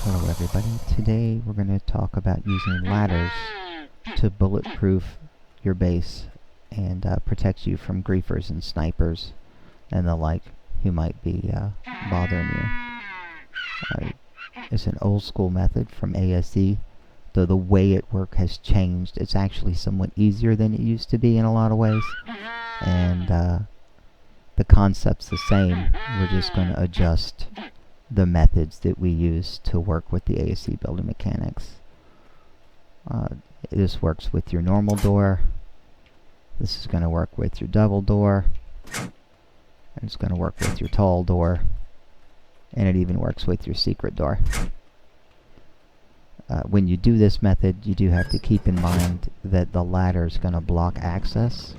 Hello everybody, today we're going to talk about using ladders to bulletproof your base and protect you from griefers and snipers and the like who might be bothering you. It's an old school method from ASE, though the way it works has changed. It's actually somewhat easier than it used to be in a lot of ways, and the concept's the same. We're just going to adjust the methods that we use to work with the ASE building mechanics. This works with your normal door. This is going to work with your double door. And it's going to work with your tall door. And it even works with your secret door. When you do this method, you do have to keep in mind that the ladder is going to block access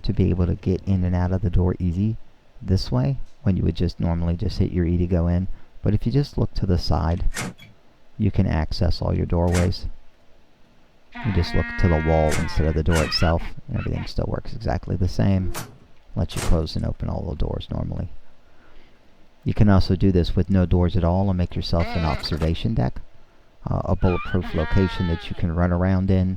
to be able to get in and out of the door easy this way, when you would just normally just hit your E to go in. But if you just look to the side, you can access all your doorways. You just look to the wall instead of the door itself, and everything still works exactly the same. Lets you close and open all the doors normally. You can also do this with no doors at all and make yourself an observation deck, a bulletproof location that you can run around in.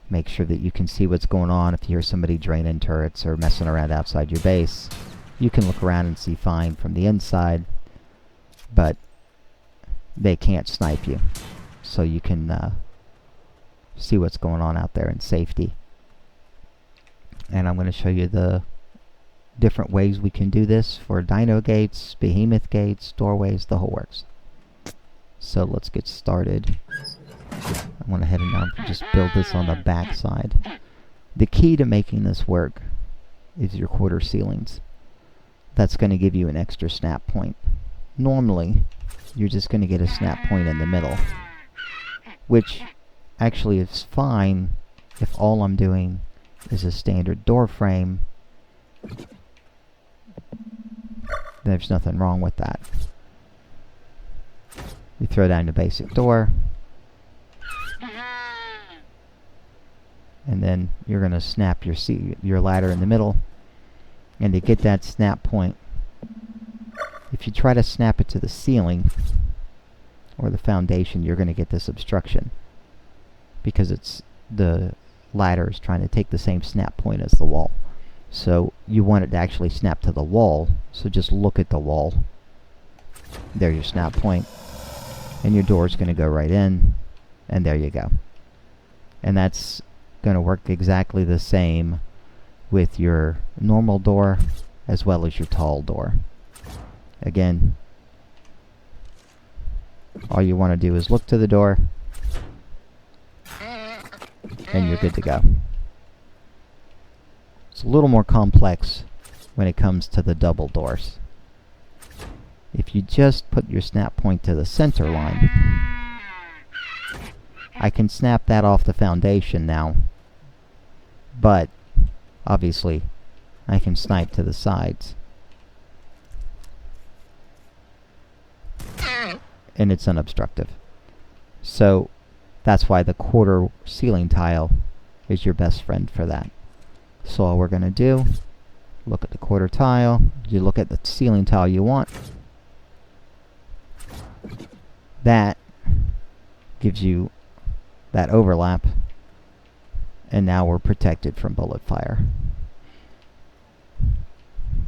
Make sure that you can see what's going on. If you hear somebody draining turrets or messing around outside your base, you can look around and see fine from the inside, but they can't snipe you. So you can see what's going on out there in safety. And I'm going to show you the different ways we can do this for Dino gates, Behemoth gates, doorways, the whole works. So let's get started. I want to head and just build this on the back side. The key to making this work is your quarter ceilings. That's going to give you an extra snap point. Normally, you're just going to get a snap point in the middle, which actually is fine if all I'm doing is a standard door frame. There's nothing wrong with that. You throw down the basic door, and then you're going to snap your ladder in the middle. And to get that snap point, if you try to snap it to the ceiling or the foundation, you're going to get this obstruction, because the ladder is trying to take the same snap point as the wall. So you want it to actually snap to the wall, so just look at the wall. There's your snap point, and your door is going to go right in, and there you go. And that's going to work exactly the same with your normal door as well as your tall door. Again, all you want to do is look to the door, and you're good to go. It's a little more complex when it comes to the double doors. If you just put your snap point to the center line, I can snap that off the foundation now, but obviously I can snipe to the sides, and it's unobstructive. So that's why the quarter ceiling tile is your best friend for that. So all we're going to do, look at the quarter tile, you look at the ceiling tile you want. That gives you that overlap, and now we're protected from bullet fire.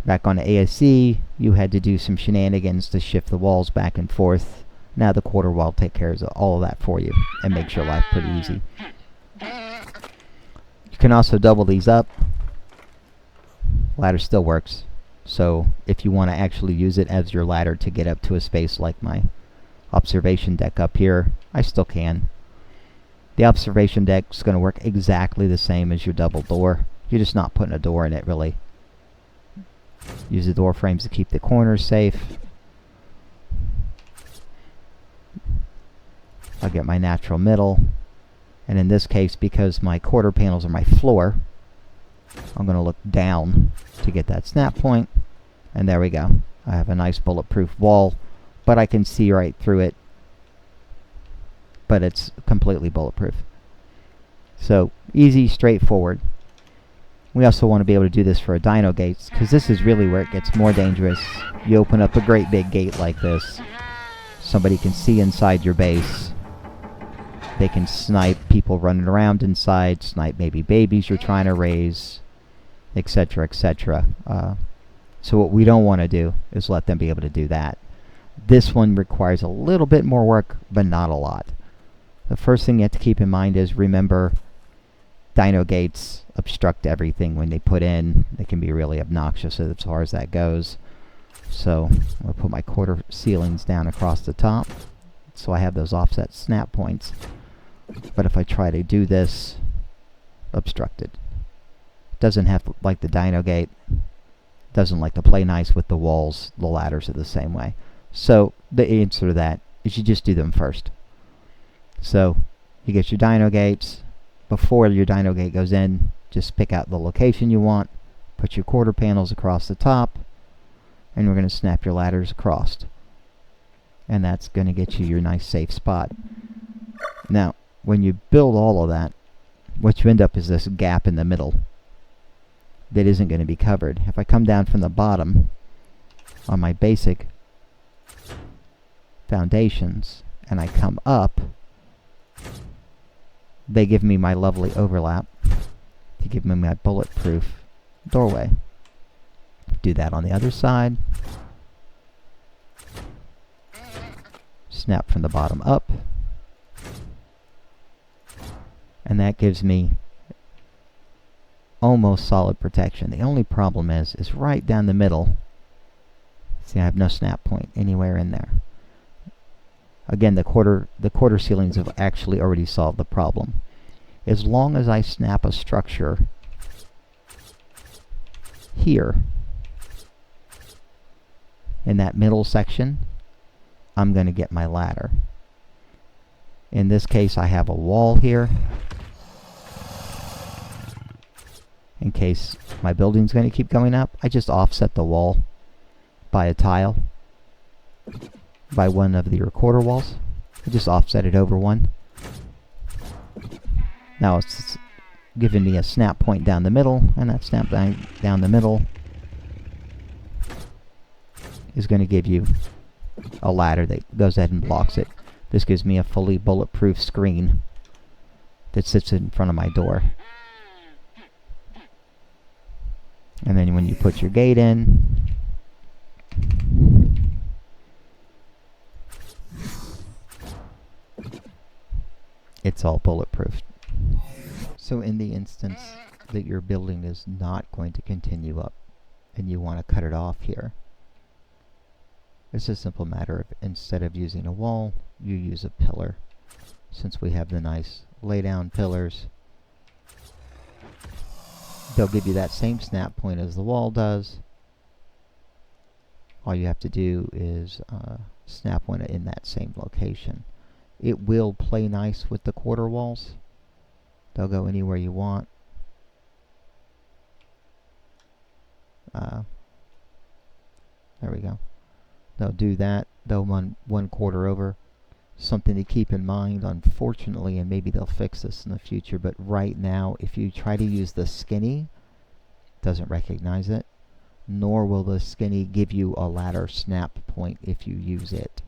Back on the ASE, you had to do some shenanigans to shift the walls back and forth. Now the quarter wall takes care of all of that for you and makes your life pretty easy. You can also double these up. Ladder still works. So if you want to actually use it as your ladder to get up to a space like my observation deck up here, I still can. The observation deck is going to work exactly the same as your double door. You're just not putting a door in it, really. Use the door frames to keep the corners safe. I'll get my natural middle. And in this case, because my quarter panels are my floor, I'm going to look down to get that snap point. And there we go. I have a nice bulletproof wall, but I can see right through it. But it's completely bulletproof. So easy, straightforward. We also want to be able to do this for a dino gates, because this is really where it gets more dangerous. You open up a great big gate like this. somebody can see inside your base. They can snipe people running around inside, snipe maybe babies you're trying to raise, etc., etc. So what we don't want to do is let them be able to do that. This one requires a little bit more work, but not a lot. The first thing you have to keep in mind is, remember, dino gates obstruct everything when they put in. They can be really obnoxious as far as that goes. So I'm going to put my quarter ceilings down across the top, so I have those offset snap points. But if I try to do this, obstructed. Doesn't have to, like the dino gate, doesn't like to play nice with the walls. The ladders are the same way. So the answer to that is you just do them first. So you get your dino gates. Before your dino gate goes in, just pick out the location you want, put your quarter panels across the top, and we're going to snap your ladders across. And that's going to get you your nice safe spot. Now, when you build all of that, what you end up is this gap in the middle that isn't going to be covered. If I come down from the bottom on my basic foundations and I come up, they give me my lovely overlap to give me my bulletproof doorway. Do that on the other side. Snap from the bottom up. And that gives me almost solid protection. The only problem is right down the middle. See, I have no snap point anywhere in there. Again, the quarter ceilings have actually already solved the problem. As long as I snap a structure here in that middle section, I'm going to get my ladder. In this case, I have a wall here in case my building's going to keep going up. I just offset the wall by a tile, by one of the quarter walls. I just offset it over one. Now it's giving me a snap point down the middle, and that snap down the middle is going to give you a ladder that goes ahead and blocks it. This gives me a fully bulletproof screen that sits in front of my door. And then when you put your gate in, it's all bulletproof. So in the instance that your building is not going to continue up and you want to cut it off here, it's a simple matter of, instead of using a wall, you use a pillar. Since we have the nice lay down pillars, they'll give you that same snap point as the wall does. All you have to do is snap one in that same location. It will play nice with the quarter walls. They'll go anywhere you want. There we go. They'll do that. They'll run one quarter over. Something to keep in mind, unfortunately, and maybe they'll fix this in the future, but right now, if you try to use the skinny, it doesn't recognize it, nor will the skinny give you a ladder snap point if you use it.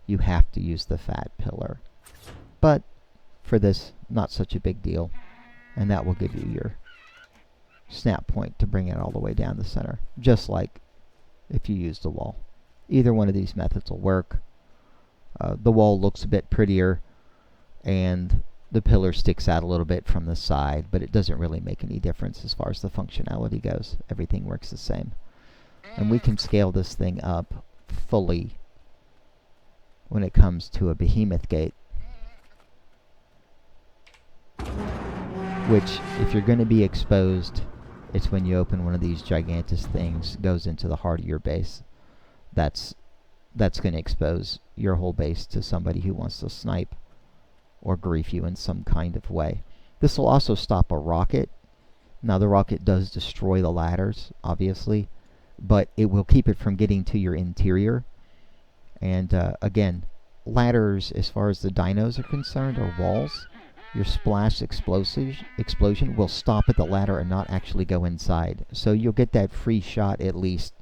You have to use the fat pillar. But for this, not such a big deal, and that will give you your snap point to bring it all the way down the center, just like if you use the wall. Either one of these methods will work. The wall looks a bit prettier, and the pillar sticks out a little bit from the side, but it doesn't really make any difference as far as the functionality goes. Everything works the same. And we can scale this thing up fully when it comes to a Behemoth gate, which, if you're going to be exposed, it's when you open one of these gigantic things, goes into the heart of your base. That's going to expose your whole base to somebody who wants to snipe or grief you in some kind of way. This will also stop a rocket. Now, the rocket does destroy the ladders, obviously, but it will keep it from getting to your interior. And again, ladders, as far as the dinos are concerned, or walls, your splash explosion will stop at the ladder and not actually go inside. So you'll get that free shot at least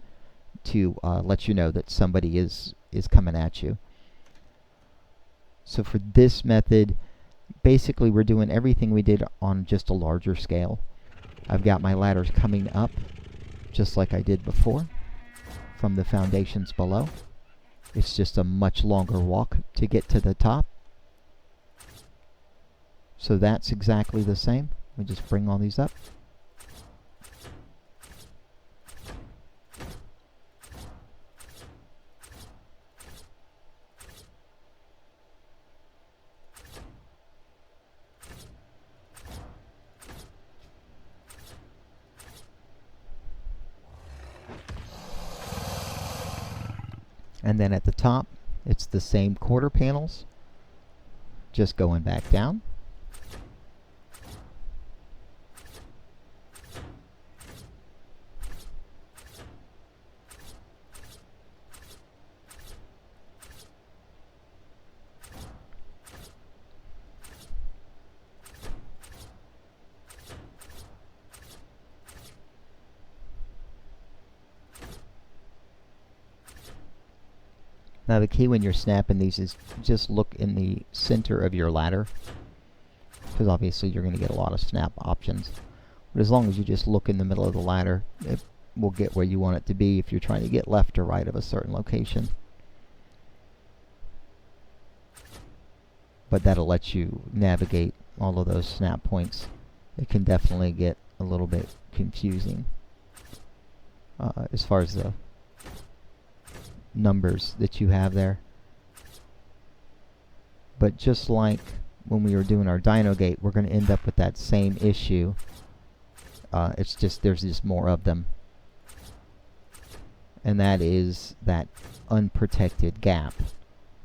to let you know that somebody is coming at you. So for this method, basically we're doing everything we did on just a larger scale. I've got my ladders coming up just like I did before from the foundations below. It's just a much longer walk to get to the top. So that's exactly the same. We just bring all these up. And then at the top, it's the same quarter panels, just going back down. Now the key when you're snapping these is just look in the center of your ladder, because obviously you're going to get a lot of snap options. But as long as you just look in the middle of the ladder, it will get where you want it to be if you're trying to get left or right of a certain location. But that'll let you navigate all of those snap points. It can definitely get a little bit confusing as far as the numbers that you have there. But just like when we were doing our Dino gate, we're going to end up with that same issue. It's just there's just more of them, and that is that unprotected gap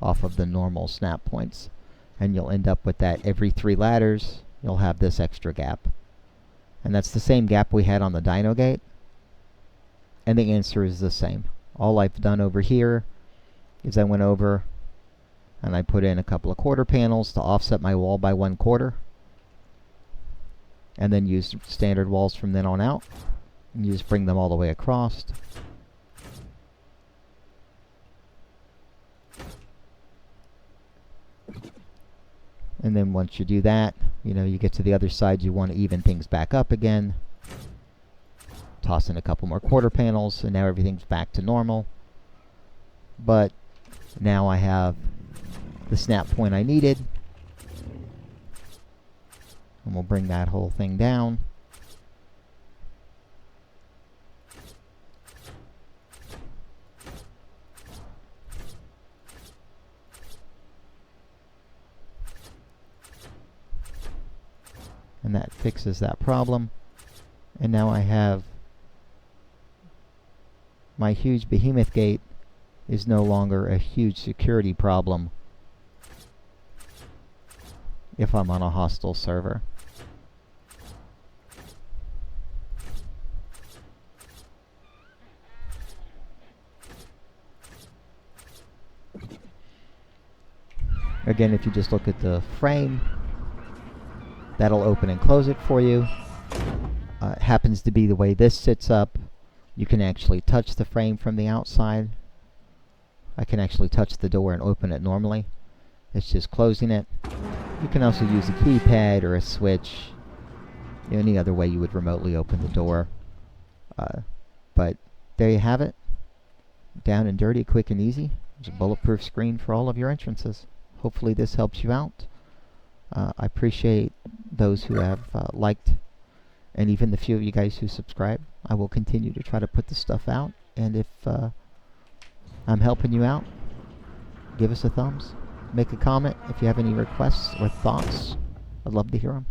off of the normal snap points, and you'll end up with that every 3 ladders you'll have this extra gap, and that's the same gap we had on the Dino gate, and the answer is the same. All I've done over here is I went over and I put in a couple of quarter panels to offset my wall by 1/4, and then used standard walls from then on out, and you just bring them all the way across. And then once you do that, you know, you get to the other side, you want to even things back up again. Toss in a couple more quarter panels, and now everything's back to normal. But now I have the snap point I needed, and we'll bring that whole thing down. And that fixes that problem. And now I have my huge Behemoth gate is no longer a huge security problem if I'm on a hostile server. Again, if you just look at the frame, that'll open and close it for you. It happens to be the way this sits up. You can actually touch the frame from the outside. I can actually touch the door and open it normally. It's just closing it. You can also use a keypad or a switch, any other way you would remotely open the door. But there you have it. Down and dirty, quick and easy. There's a bulletproof screen for all of your entrances. Hopefully this helps you out. I appreciate those who have liked, and even the few of you guys who subscribe. I will continue to try to put this stuff out, and if I'm helping you out, give us a thumbs. Make a comment if you have any requests or thoughts. I'd love to hear them.